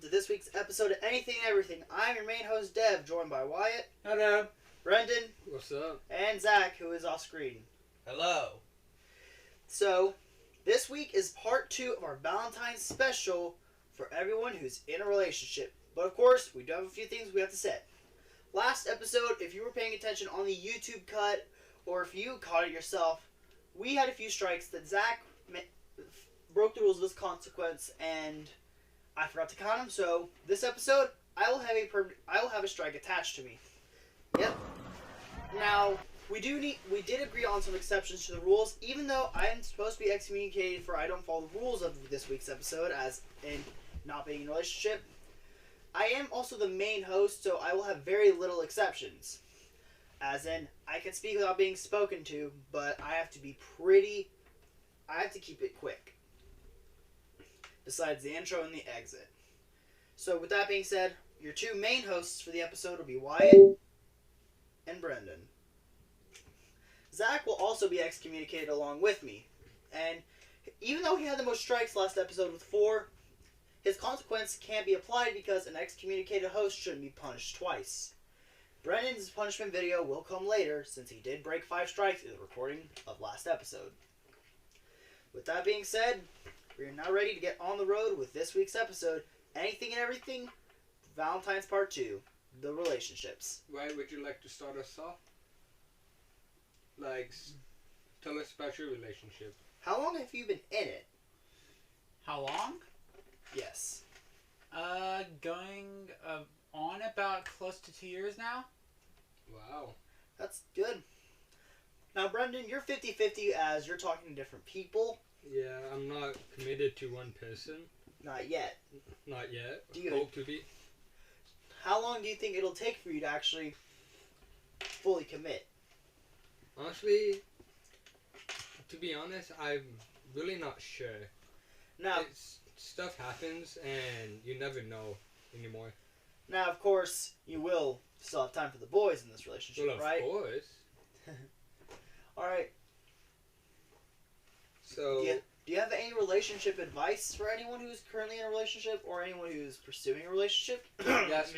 to this week's episode of Anything and Everything. I'm your main host, Dev, joined by Wyatt. Hello. Brendan. What's up? And Zach, who is off screen. Hello. So, this week is part 2 of our Valentine special for everyone who's in a relationship. But of course, we do have a few things we have to say. Last episode, if you were paying attention on the YouTube cut, or if you caught it yourself, we had a few strikes that Zach broke the rules of this consequence, and I forgot to count them. So this episode, I will have a strike attached to me. Yep. Now we did agree on some exceptions to the rules, even though I am supposed to be excommunicated for I don't follow the rules of this week's episode, as in not being in a relationship. I am also the main host, so I will have very little exceptions. As in, I can speak without being spoken to, but I have to keep it quick. Besides the intro and the exit. So with that being said, your two main hosts for the episode will be Wyatt and Brendan. Zach will also be excommunicated along with me. And even though he had the most strikes last episode with 4, his consequence can't be applied because an excommunicated host shouldn't be punished twice. Brendan's punishment video will come later, since he did break 5 strikes in the recording of last episode. With that being said, we are now ready to get on the road with this week's episode, Anything and Everything, Valentine's Part 2, The Relationships. Why would you like to start us off? Like, tell us about your relationship. How long have you been in it? How long? Yes. Going on about close to 2 years now. Wow. That's good. Now, Brendan, you're 50-50 as you're talking to different people. Yeah, I'm not committed to one person. Not yet. Not yet. Do you hope to be. How long do you think it'll take for you to actually fully commit? Honestly, to be honest, I'm really not sure. Now, stuff happens and you never know anymore. Now, of course, you will still have time for the boys in this relationship, Well, of right? course. Alright. So, do you have any relationship advice for anyone who's currently in a relationship or anyone who's pursuing a relationship? that's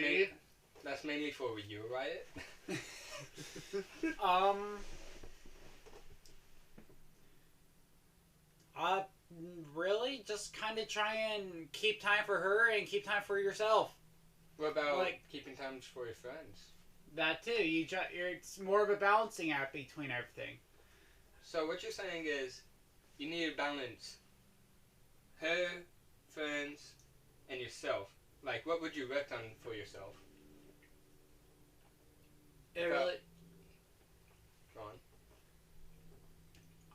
mainly for you, Wyatt. Really just kind of try and keep time for her and keep time for yourself. What about keeping time for your friends? That too. It's more of a balancing act between everything. So what you're saying is, you need to balance her, friends, and yourself. Like, what would you work on for yourself? It really... Go on.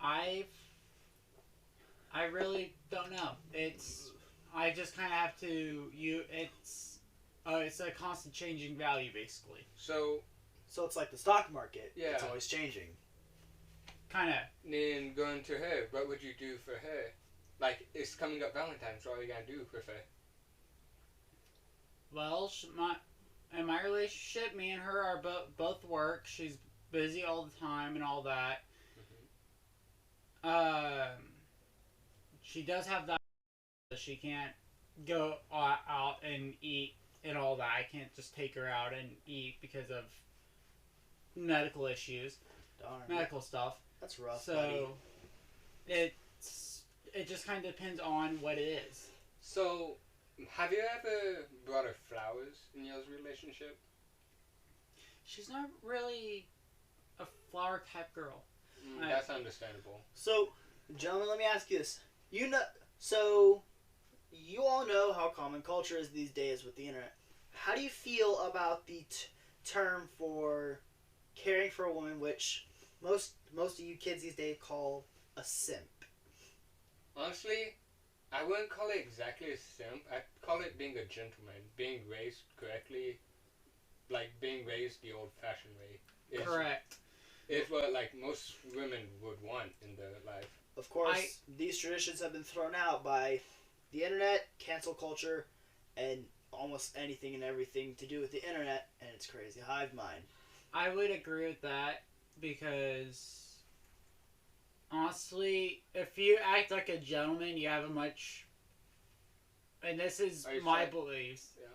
I really don't know. I just kind of have to... It's a constant changing value, basically. So it's like the stock market. Yeah. It's always changing. Kind of. Then going to her, what would you do for her? Like, it's coming up Valentine's, what are you going to do with her? Well, in my relationship, me and her are both work. She's busy all the time and all that. Mm-hmm. She does have that. She can't go out and eat and all that. I can't just take her out and eat because of medical issues. Darn. Medical stuff. That's rough, so, buddy. It just kind of depends on what it is. So, have you ever brought her flowers in your relationship? She's not really a flower type girl. That's understandable. So, gentlemen, let me ask you this. You all know how common culture is these days with the internet. How do you feel about the term for caring for a woman, which most of you kids these days call a simp? Honestly, I wouldn't call it exactly a simp. I'd call it being a gentleman, being raised correctly, like being raised the old-fashioned way. Correct. It's what most women would want in their life. Of course, these traditions have been thrown out by the internet, cancel culture, and almost anything and everything to do with the internet and its crazy hive mind. I would agree with that because honestly, if you act like a gentleman, you have a much and this is Are you my saying- beliefs. Yeah.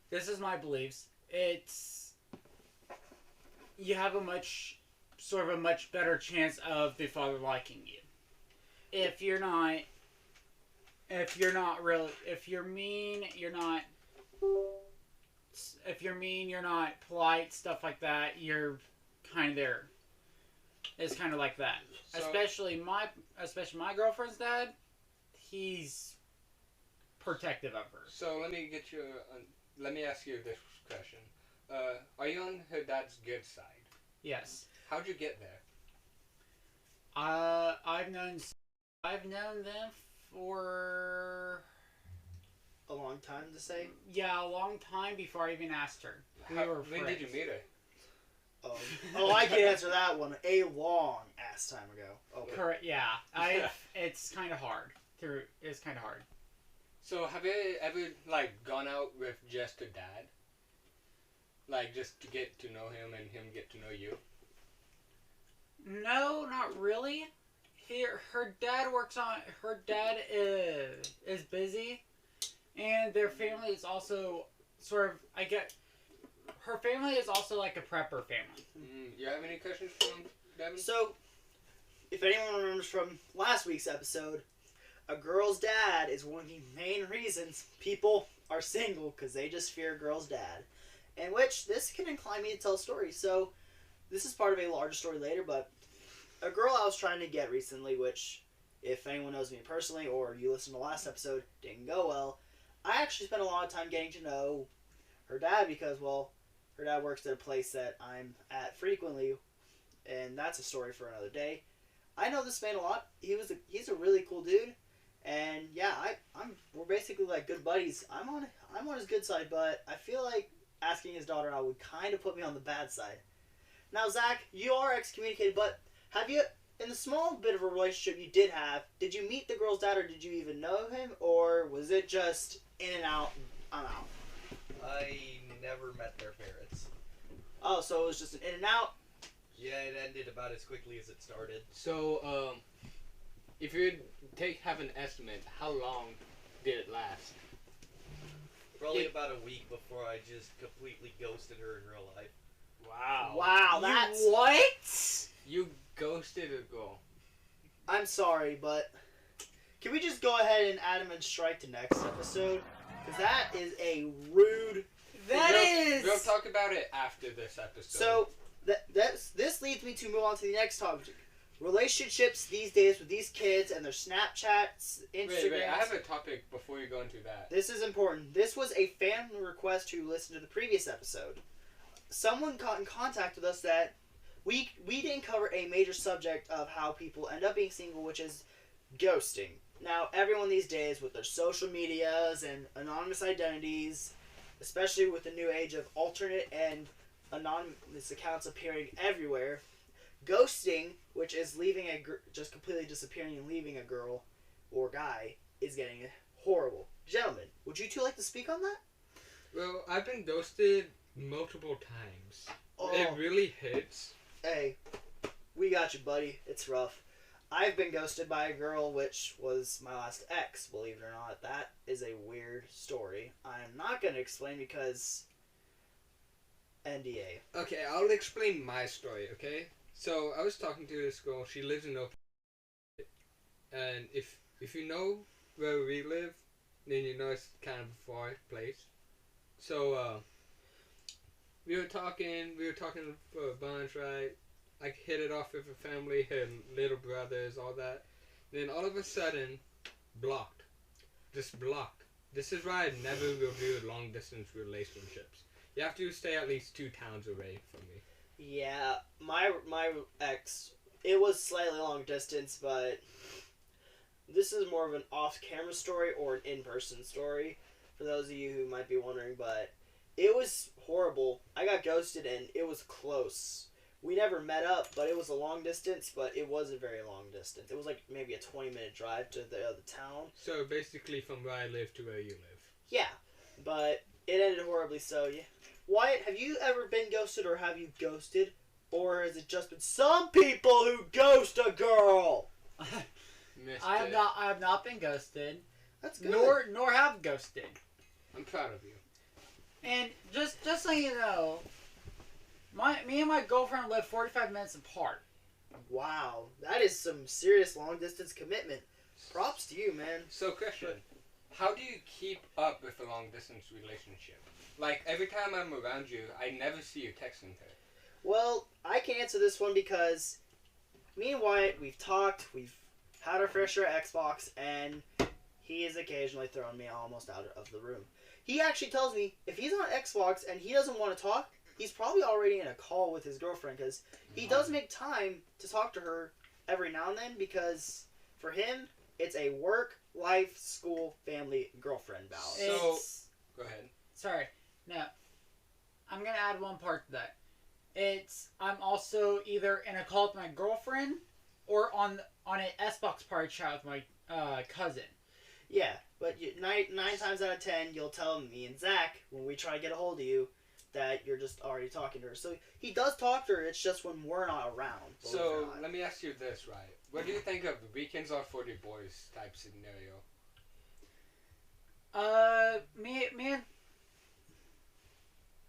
This is my beliefs. It's you have a much better chance of the father liking you. If you're mean, you're not polite, stuff like that, you're kind of there. It's kind of like that. So- especially my girlfriend's dad, he's protective of her. So let me ask you this question. Are you on her dad's good side? Yes. How'd you get there? I've known them for A long time to say. a long time before I even asked her. We were When did you friends. meet her? Oh, I can answer that one. A long ass time ago. Okay. Correct. Yeah. It's kind of hard. It's kind of hard. So have you ever gone out with just a dad? Just to get to know him and him get to know you? No, not really. Her dad is busy, and their family is also her family is also like a prepper family. You have any questions from Devin? So, if anyone remembers from last week's episode, a girl's dad is one of the main reasons people are single, because they just fear a girl's dad. In which, this can incline me to tell a story. So, this is part of a larger story later, but a girl I was trying to get recently, which, if anyone knows me personally, or you listened to the last episode, didn't go well, I actually spent a lot of time getting to know her dad because, well, her dad works at a place that I'm at frequently, and that's a story for another day. I know this man a lot. He's a really cool dude, and yeah, we're basically like good buddies. I'm on his good side, but I feel like asking his daughter out would kind of put me on the bad side. Now, Zach, you are excommunicated, but have you, in the small bit of a relationship you did have, did you meet the girl's dad, or did you even know him, or was it just in and out, I'm out? I never met their parents. Oh, so it was just an in and out? Yeah, it ended about as quickly as it started. So, if you have an estimate, how long did it last? Probably about a week before I just completely ghosted her in real life. Wow, that's... What? You ghosted a girl. I'm sorry, but can we just go ahead and add him and strike to next episode? Because that is a rude... We'll talk about it after this episode. So, this leads me to move on to the next topic. Relationships these days with these kids and their Snapchats, Instagrams. Wait, I have a topic before you go into that. This is important. This was a fan request who listened to the previous episode. Someone got in contact with us that we didn't cover a major subject of how people end up being single, which is ghosting. Now, everyone these days with their social medias and anonymous identities, especially with the new age of alternate and anonymous accounts appearing everywhere, ghosting, which is leaving just completely disappearing and leaving a girl or guy, is getting horrible. Gentlemen, would you two like to speak on that? Well, I've been ghosted multiple times. Oh. It really hits. Hey, we got you, buddy. It's rough. I've been ghosted by a girl, which was my last ex, believe it or not. That is a weird story. I'm not going to explain because... NDA. Okay, I'll explain my story, okay? So, I was talking to this girl. She lives in Oak. And if you know where we live, then you know it's kind of a far place. So, we were talking for a bunch, right? I hit it off with her family, her little brothers, all that. Then all of a sudden, blocked. Just blocked. This is why I never will do long distance relationships. You have to stay at least 2 towns away from me. Yeah, my ex, it was slightly long distance, but this is more of an off-camera story or an in-person story, for those of you who might be wondering, but it was horrible. I got ghosted and it was close. We never met up, but it was a long distance, but it was a very long distance. It was like maybe a 20-minute drive to the other town. So basically from where I live to where you live. Yeah, but it ended horribly, so yeah. Wyatt, have you ever been ghosted, or have you ghosted? Or has it just been some people who ghost a girl? I have not been ghosted. That's good. nor have ghosted. I'm proud of you. And just so you know, me and my girlfriend live 45 minutes apart. Wow, that is some serious long distance commitment. Props to you, man. So, question: how do you keep up with a long distance relationship? Like every time I'm around you, I never see you texting her. Well, I can answer this one because me and Wyatt, we've talked, we've had our fair share of Xbox, and he has occasionally thrown me almost out of the room. He actually tells me if he's on Xbox and he doesn't want to talk, he's probably already in a call with his girlfriend because he does make time to talk to her every now and then because for him, it's a work, life, school, family, girlfriend balance. So, go ahead. Sorry. Now, I'm going to add one part to that. I'm also either in a call with my girlfriend or on an Xbox party chat with my cousin. Yeah, but nine times out of 10, you'll tell me and Zach when we try to get a hold of you that you're just already talking to her. So he does talk to her. It's just when we're not around. So let me ask you this, right? What do you think of the weekends are for the boys type scenario? Me and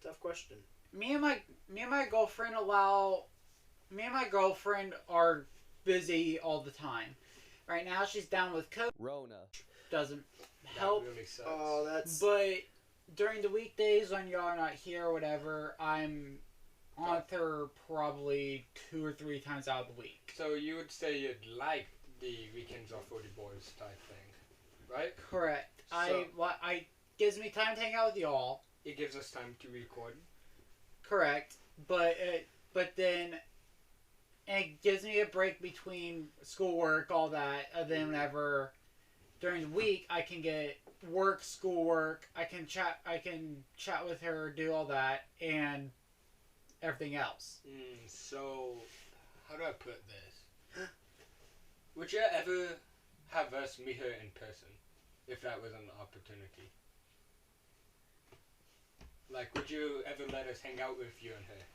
Tough question. me and my girlfriend are busy all the time. Right now she's down with COVID. Rona. Doesn't help. That really sucks. Oh, that's... But during the weekdays when y'all are not here or whatever, I'm on with her probably 2 or 3 times out of the week. So you would say you'd like the weekends are for the boys type thing, right? Correct. So- I gives me time to hang out with y'all. It gives us time to record. Correct. But then it gives me a break between schoolwork, all that, and then whenever during the week I can get work, schoolwork, I can chat with her, do all that, and everything else. So, how do I put this? Would you ever have us meet her in person, if that was an opportunity? Like, would you ever let us hang out with you and her?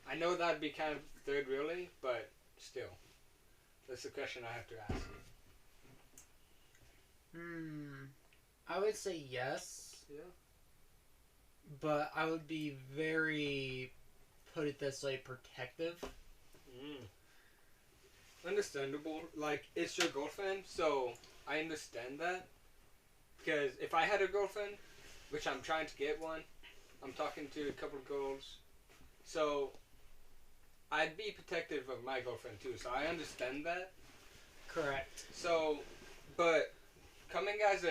I know that'd be kind of third wheeling, but still. That's the question I have to ask. I would say yes. Yeah. But I would be very, put it this way, protective. Understandable. Like, it's your girlfriend, so I understand that. Because if I had a girlfriend, which I'm trying to get one, I'm talking to a couple of girls, so I'd be protective of my girlfriend too, so I understand that. Correct. So, but coming as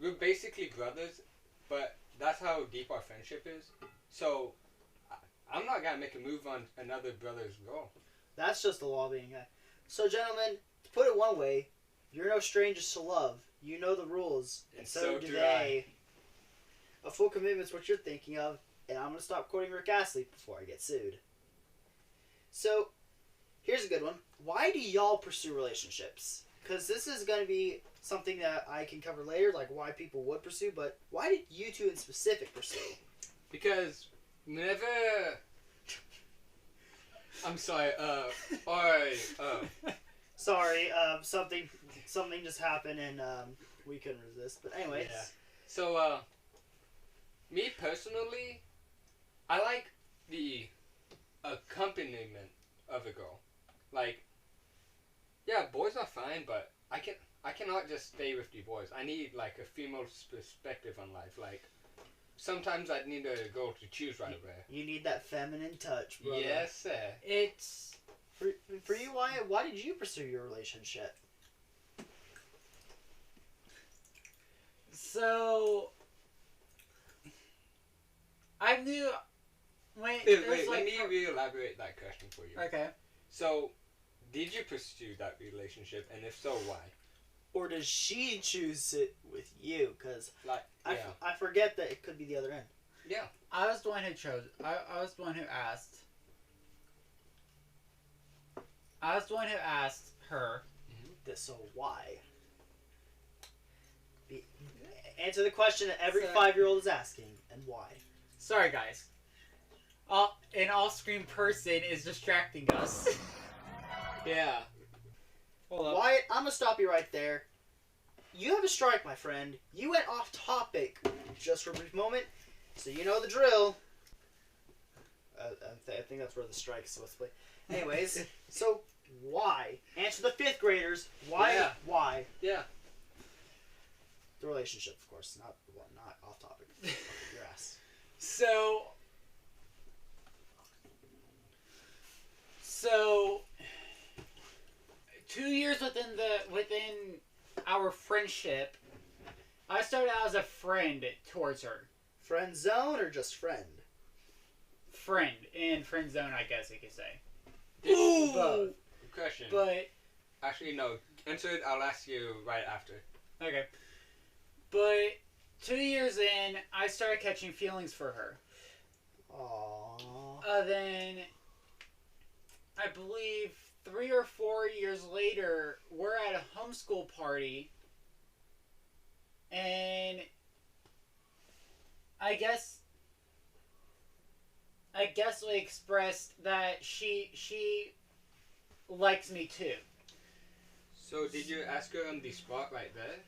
we're basically brothers, but that's how deep our friendship is. So, I'm not gonna make a move on another brother's girl. That's just the law being a... So, gentlemen, to put it one way, you're no strangers to love. You know the rules, and so do they. A full commitment's what you're thinking of, and I'm going to stop quoting Rick Astley before I get sued. So, here's a good one. Why do y'all pursue relationships? Because this is going to be something that I can cover later, like why people would pursue, but why did you two in specific pursue? Because whenever... I'm sorry, Sorry, something just happened and we couldn't resist. But anyways. Yeah. So, me personally, I like the accompaniment of a girl. Like, yeah, boys are fine, but I cannot just stay with the boys. I need like a female's perspective on life. Like, sometimes I need a girl to choose right away. You need that feminine touch, brother. Yes, sir. It's... For you, why did you pursue your relationship? So... I knew... Wait, let me re-elaborate that question for you. Okay. So, did you pursue that relationship, and if so, why? Or does she choose it with you? Because Like, yeah. I forget that it could be the other end. Yeah. I was the one who chose... I was the one who asked. I was the one who asked her. So why? Answer the question that every So- 5-year-old is asking, and why? Sorry, guys. An off-screen person is distracting us. Yeah. Hold up. Wyatt, I'm gonna stop you right there. you have a strike, my friend. You went off topic just for a brief moment, so you know the drill. I think that's where the strike is supposed to play. Anyways, so why? Answer the fifth graders. Why? Yeah. Why? Yeah. The relationship, of course, not off topic. Your ass. So 2 years within our friendship, I started out as a friend towards her. Friend zone or just friend? Friend in friend zone, I guess you could say. Ooh! Both. Question. But Actually, no. Answer it. I'll ask you right after. okay. But 2 years in, I started catching feelings for her. Aww. Then I believe 3 or 4 years later, we're at a homeschool party, and I guess we expressed that she likes me too. So, did you ask her on the spot right there?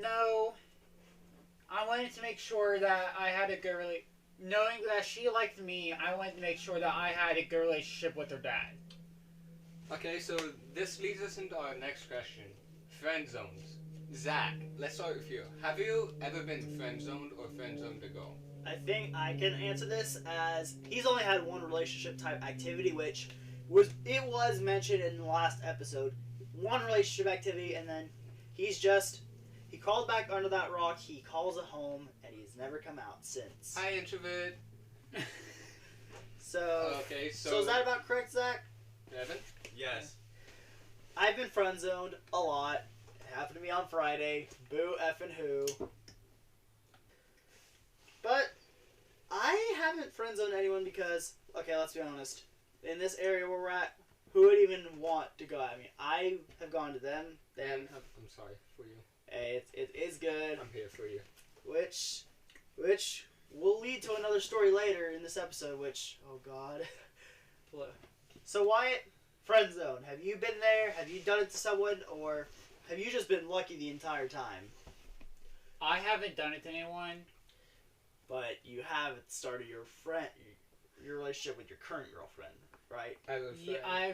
No, I wanted to make sure that I had a good knowing that she liked me, I wanted to make sure that I had a good relationship with her dad. Okay, so this leads us into our next question. Friend zones. Zach, let's start with you. Have you ever been friend zoned or friend zoned a girl? I think I can answer this as he's only had one relationship type activity, which was mentioned in the last episode. One relationship activity, and then he crawled back under that rock. He calls it home, and he's never come out since. Hi, introvert. So Okay, so is that about correct, Zach? Evan? Yes. I've been friend zoned a lot. It happened to me on Friday. Boo effing who. But I haven't friend zoned anyone because, okay, let's be honest. In this area where we're at, who would even want to go at me? I have gone to them. Dan, I'm sorry for you. Hey, it is good. I'm here for you. Which will lead to another story later in this episode, which, oh god. So Wyatt, friend zone. Have you been there? Have you done it to someone? Or have you just been lucky the entire time? I haven't done it to anyone. But you have started your relationship with your current girlfriend, right? Yeah,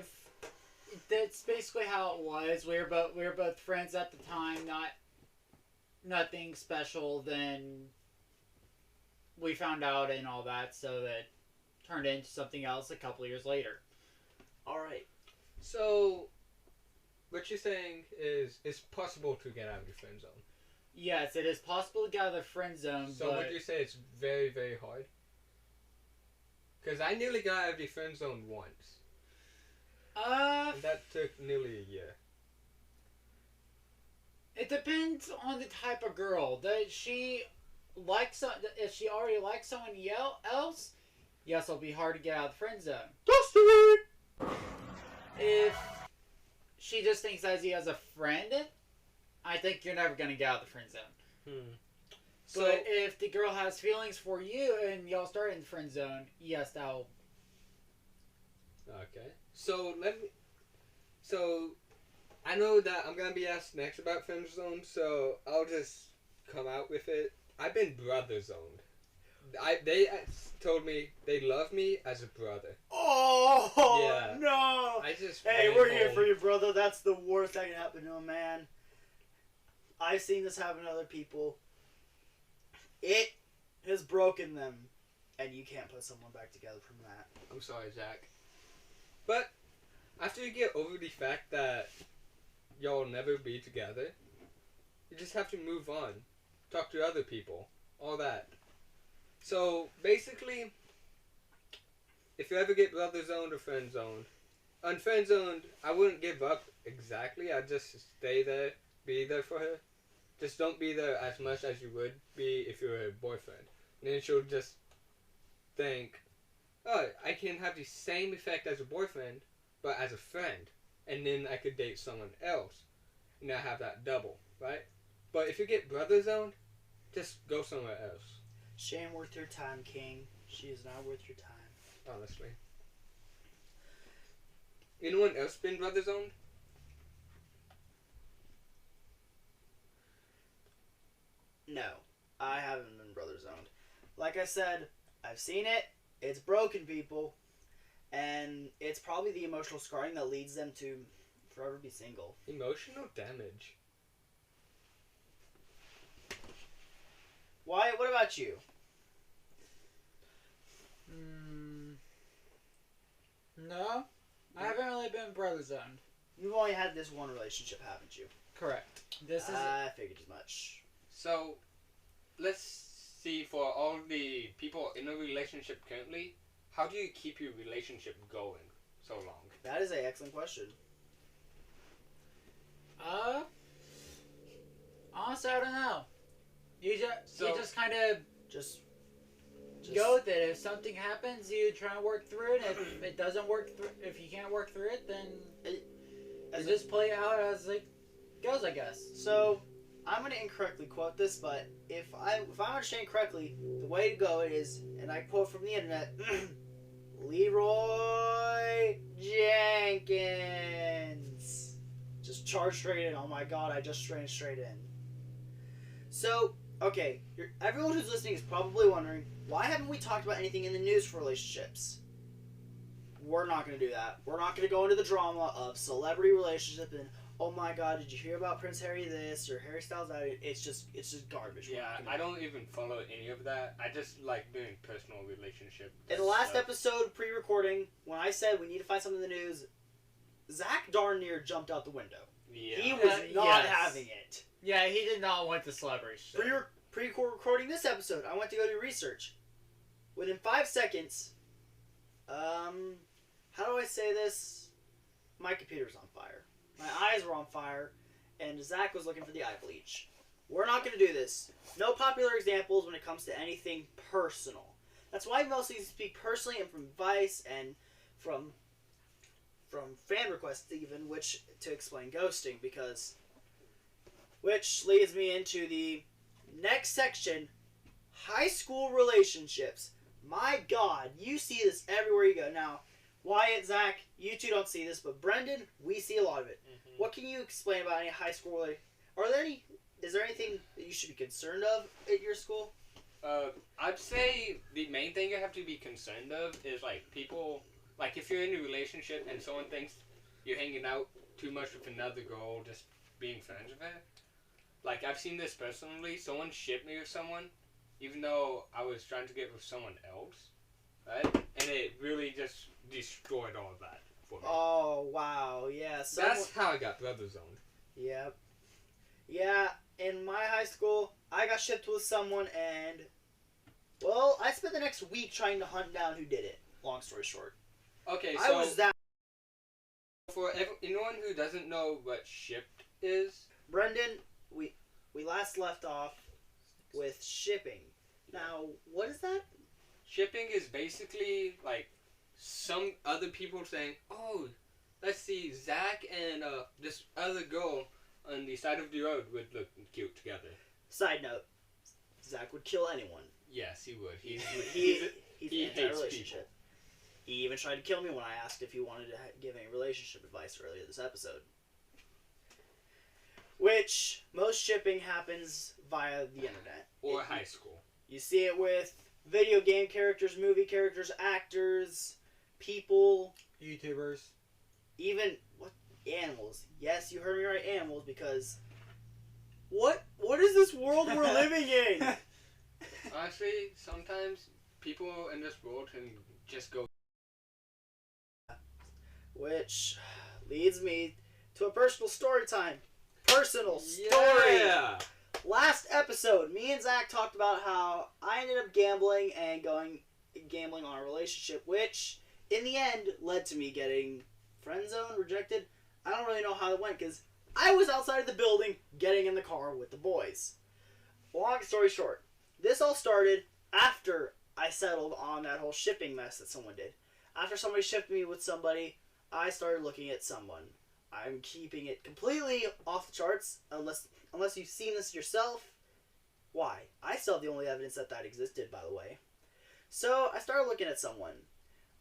that's basically how it was. We were both friends at the time, nothing special. Then we found out and all that, so that turned into something else a couple years later. All right. So, what you're saying is it's possible to get out of your friend zone. Yes, it is possible to get out of the friend zone. So but would you say it's very, very hard? Because I nearly got out of the friend zone once. And that took nearly a year. It depends on the type of girl. Does she like if she already likes someone else, yes, it'll be hard to get out of the friend zone. If she just thinks as he has a friend, I think you're never gonna get out of the friend zone. But if the girl has feelings for you and y'all start in the friend zone, yes, that'll. Okay. So I know that I'm gonna be asked next about friend zone, so I'll just come out with it. I've been brother zoned. They told me they love me as a brother. Oh Yeah. no! Hey, we're here for you, brother. That's the worst that can happen to a man. I've seen this happen to other people. It has broken them, and you can't put someone back together from that. I'm sorry, Zach. But after you get over the fact that y'all will never be together, you just have to move on. Talk to other people. All that. So, basically, if you ever get brother zoned or friend zoned, unfriend zoned, I wouldn't give up exactly. I'd just stay there, be there for her. Just don't be there as much as you would be if you were a boyfriend. And then she'll just think, oh, I can have the same effect as a boyfriend, but as a friend. And then I could date someone else. And I have that double, right? But if you get brother zoned, just go somewhere else. She ain't worth your time, King. She is not worth your time. Honestly. Anyone else been brother zoned? No, I haven't been brother zoned. Like I said, I've seen it. It's broken people, and it's probably the emotional scarring that leads them to forever be single. Emotional damage. Wyatt, what about you? No, I haven't really been brother zoned. You've only had this one relationship, haven't you? Correct. This is I figured as much. So, let's see, for all the people in a relationship currently, how do you keep your relationship going so long? That is an excellent question. honestly, I don't know. You just kind of Just go with it. If something happens, you try and work through it. If it doesn't work through, if you can't work through it, then you just play it out as it goes, I guess. So, I'm going to incorrectly quote this, but if I understand correctly, the way to go is, and I quote from the internet, Leroy Jenkins. Just charge straight in. Oh my god, I just ran straight in. So, okay, everyone who's listening is probably wondering, why haven't we talked about anything in the news for relationships? We're not going to do that. We're not going to go into the drama of celebrity relationship and, oh my god, did you hear about Prince Harry this or Harry Styles that? It's just garbage. Yeah, I don't even follow any of that. I just like doing personal relationship. In the last episode, pre-recording, when I said we need to find something in the news, Zach darn near jumped out the window. Yeah. He was not yes. having it. Yeah, he did not want the celebrity shit. Pre-recording this episode, I went to go do research. Within 5 seconds, how do I say this? My computer's on fire. My eyes were on fire, and Zach was looking for the eye bleach. We're not going to do this. No popular examples when it comes to anything personal. That's why I mostly speak personally and from advice and from fan requests even, which to explain ghosting, which leads me into the next section, high school relationships. My god, you see this everywhere you go. Now, Wyatt, Zach, you two don't see this, but Brendan, we see a lot of it. Mm-hmm. What can you explain about any high school is there anything that you should be concerned of at your school? I'd say the main thing you have to be concerned of is, like, people, like, if you're in a relationship and someone thinks you're hanging out too much with another girl, just being friends with her. Like, I've seen this personally. Someone shipped me with someone, even though I was trying to get with someone else, right? And it really just destroyed all of that for me. Oh, wow, yeah. That's how I got brother zoned. Yep. Yeah, in my high school, I got shipped with someone, and, well, I spent the next week trying to hunt down who did it. Long story short. Okay, I so was that. for anyone who doesn't know what shipped is, Brendan, we last left off with shipping. Now, what is that? shipping is basically like some other people saying, "Oh, let's see, Zach and this other girl on the side of the road would look cute together." Side note, Zach would kill anyone. Yes, he would. He's he hates anti-relationship. He even tried to kill me when I asked if he wanted to give any relationship advice earlier this episode. Which, most shipping happens via the internet. or high school. You see it with video game characters, movie characters, actors, people, YouTubers. even animals. Yes, you heard me right, animals, because what is this world we're living in? Honestly, sometimes people in this world can just go. Which leads me to a personal story time. Personal story. Yeah. Last episode, me and Zach talked about how I ended up gambling on a relationship, which in the end led to me getting friendzone, rejected. I don't really know how it went because I was outside of the building getting in the car with the boys. Long story short, this all started after I settled on that whole shipping mess that someone did. After somebody shipped me with somebody, I started looking at someone. I'm keeping it completely off the charts, unless you've seen this yourself. Why? I still have the only evidence that existed, by the way. So, I started looking at someone.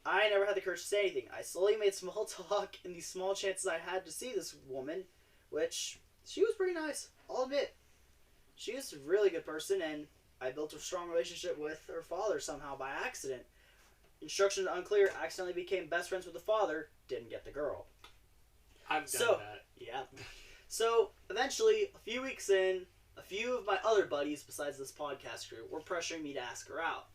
I never had the courage to say anything. I slowly made small talk in these small chances I had to see this woman, which, she was pretty nice, I'll admit. she was a really good person, and I built a strong relationship with her father somehow by accident. Instructions unclear, accidentally became best friends with the father, didn't get the girl. I've done So- that. Yeah. So, eventually, a few weeks in, a few of my other buddies besides this podcast crew were pressuring me to ask her out.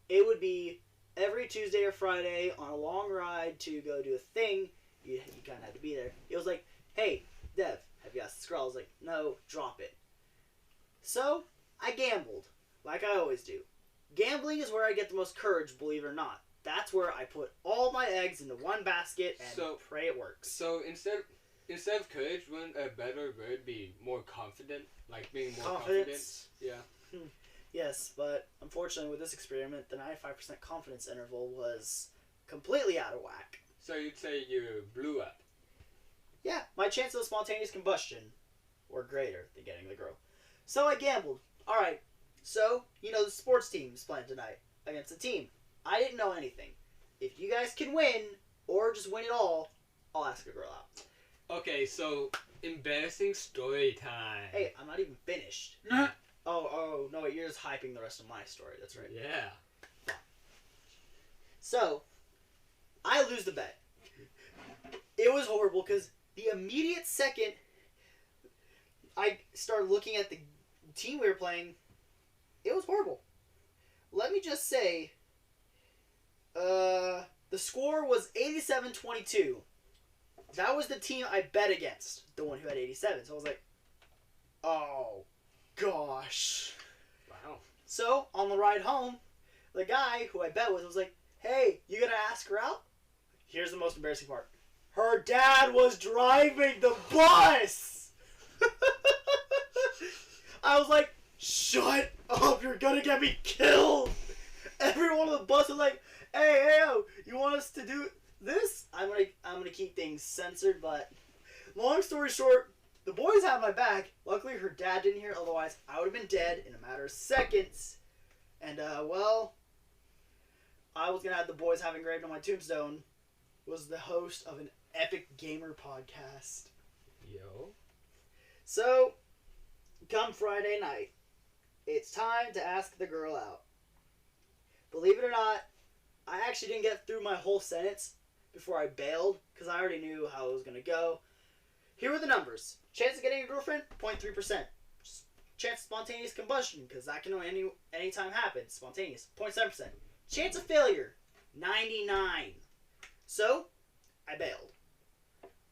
It would be every Tuesday or Friday on a long ride to go do a thing. You kind of had to be there. It was like, hey, Dev, have you asked this girl? I was like, no, drop it. So, I gambled, like I always do. Gambling is where I get the most courage, believe it or not. That's where I put all my eggs into one basket and So- pray it works. So instead of courage, wouldn't a better word be more confident? Like being more Confidence. confident? Yeah. Yes, but unfortunately with this experiment, the 95% confidence interval was completely out of whack. So you'd say you blew up. Yeah, my chances of spontaneous combustion were greater than getting the girl. So I gambled. Alright, so, the sports team is playing tonight against a team. I didn't know anything. If you guys can win, or just win it all, I'll ask a girl out. Okay, so embarrassing story time. Hey, I'm not even finished. Oh, no, wait, you're just hyping the rest of my story. That's right. Yeah. So, I lose the bet. It was horrible because the immediate second I started looking at the team we were playing, it was horrible. Let me just say, the score was 87-22. That was the team I bet against, the one who had 87. So I was like, oh, gosh. Wow. So, on the ride home, the guy who I bet with was like, hey, you gonna ask her out? Here's the most embarrassing part. Her dad was driving the bus! I was like, shut up, you're gonna get me killed! Everyone on the bus was like, hey, yo, you want us to do this? I'm gonna keep things censored, but long story short, the boys had my back. Luckily, her dad didn't hear, otherwise I would have been dead in a matter of seconds. And, well, I was gonna have the boys have engraved on my tombstone was the host of an epic gamer podcast. Yo. So, come Friday night, it's time to ask the girl out. Believe it or not, I actually didn't get through my whole sentence before I bailed, because I already knew how it was going to go. Here are the numbers. Chance of getting a girlfriend, 0.3%. Chance of spontaneous combustion, because that can any time happen, spontaneous, 0.7%. Chance of failure, 99. So, I bailed.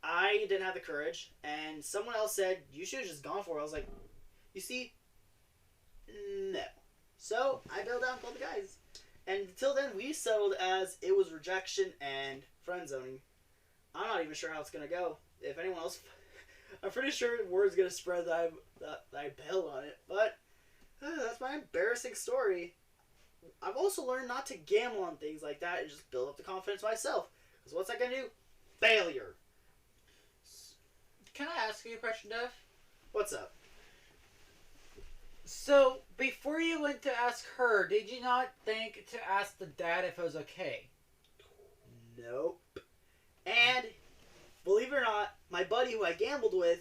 I didn't have the courage, and someone else said, you should have just gone for it. I was like, you see, no. So, I bailed out and called the guys. And until then, we settled as it was rejection and friend zoning. I'm not even sure how it's going to go. If anyone else... I'm pretty sure word's going to spread that I bailed on it. But, that's my embarrassing story. I've also learned not to gamble on things like that and just build up the confidence myself. Because what's that going to do? Failure. Can I ask you a question, Dev? What's up? So, before you went to ask her, did you not think to ask the dad if it was okay? Nope. And, believe it or not, my buddy who I gambled with,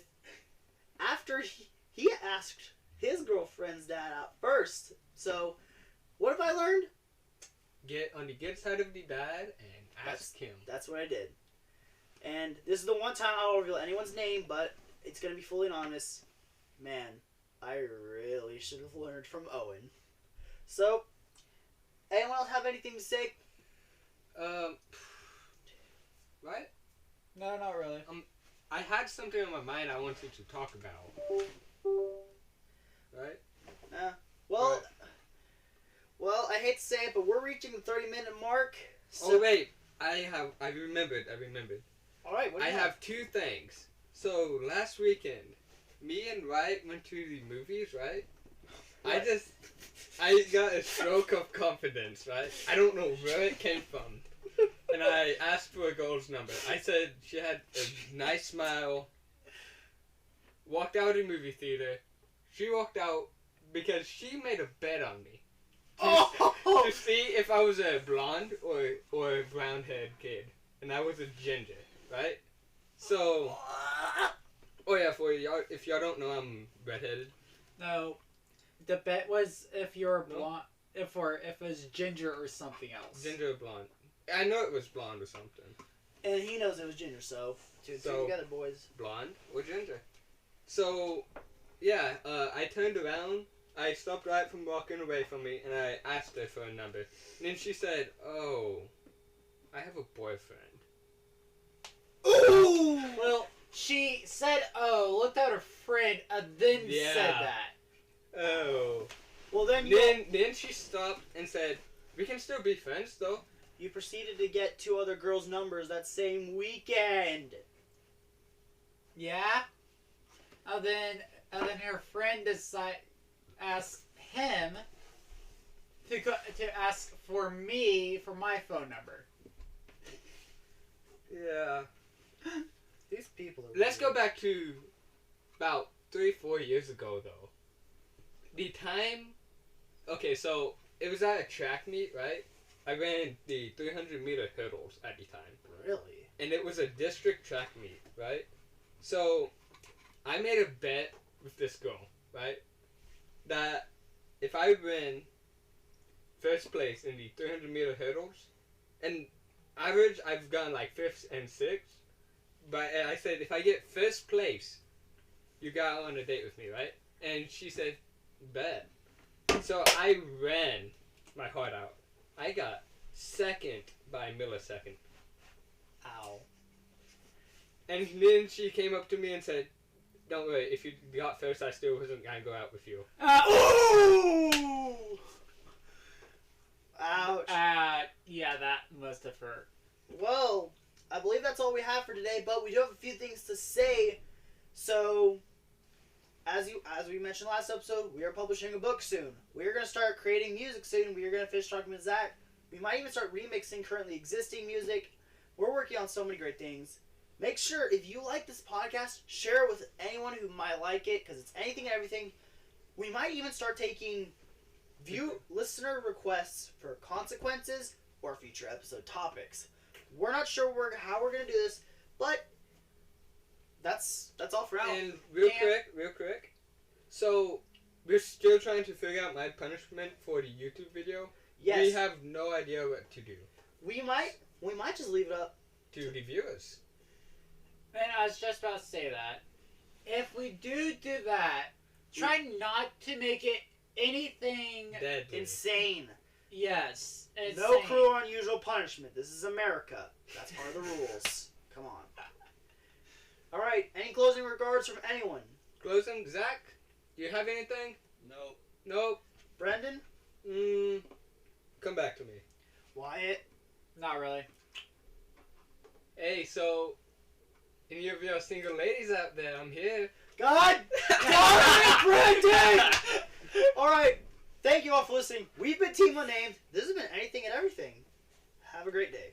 after he asked his girlfriend's dad out first. So, what have I learned? Get on the good side of the dad and ask him. That's what I did. And this is the one time I won't reveal anyone's name, but it's going to be fully anonymous. Man, I really should have learned from Owen. So, anyone else have anything to say? Right? No, not really. I had something on my mind I wanted to talk about. Right? Well, Right. well, I hate to say it, but we're reaching the 30-minute mark. So, Oh wait, I remembered. all right, what do I you have two things. So last weekend, me and Wright went to the movies, right? Right. I got a stroke of confidence, right? I don't know where it came from. And I asked for a girl's number. I said she had a nice smile. Walked out of the movie theater. She walked out because she made a bet on me. To see if I was a blonde or a brown-haired kid. And I was a ginger, right? So, oh yeah, for y'all, if y'all don't know, I'm redheaded. No, the bet was if you're No. blonde, if it was ginger or something else. Ginger or blonde? I know it was blonde or something. And he knows it was ginger, so two and two So- together, boys. Blonde or ginger. So, yeah, I turned around, I stopped right from walking away from me, and I asked her for a number. And then she said, "Oh, I have a boyfriend." Ooh! Well, she said, "Oh," looked at her friend, and then Yeah. said that. Oh. Well, then you Then she stopped and said, "We can still be friends, though." you proceeded to get two other girls' numbers that same weekend. Yeah. And then her friend asked him to ask for me for my phone number. Yeah. These people are Let's weird. go back to about 3-4 years ago, though. The time. Okay, so it was at a track meet, right? I ran the 300-meter hurdles at the time. Really? And it was a district track meet, right? So I made a bet with this girl, right? That if I win first place in the 300-meter hurdles, and average I've gotten like 5th and 6th, but I said if I get first place, you got on a date with me, right? And she said, bet. So I ran my heart out. I got second by a millisecond. Ow. And then she came up to me and said, "Don't worry, if you got first, I still wasn't gonna go out with you." Ooh! Ouch. Yeah, that must have hurt. Well, I believe that's all we have for today, but we do have a few things to say. So, as we mentioned last episode, we are publishing a book soon. We are going to start creating music soon. We are going to finish talking with Zach. We might even start remixing currently existing music. We're working on so many great things. Make sure, if you like this podcast, share it with anyone who might like it, because it's anything and everything. We might even start taking listener requests for consequences or future episode topics. We're not sure how we're going to do this, but that's all for now. And real quick. So we're still trying to figure out my punishment for the YouTube video. Yes, We have no idea what to do we might just leave it up. to the viewers. And I was just about to say that. If we do that, try not to make it anything. Deadly. Insane. Yes. No insane. cruel or unusual punishment. This is America. That's part of the rules. Come on. All right. Any closing regards from anyone? Closing, Zach. Do you have anything? No. Nope. Brendan? Come back to me. Wyatt? Not really. Hey, so any of your single ladies out there, I'm here. God damn it, Brendan! All right. Thank you all for listening. We've been Team Unnamed. This has been Anything and Everything. Have a great day.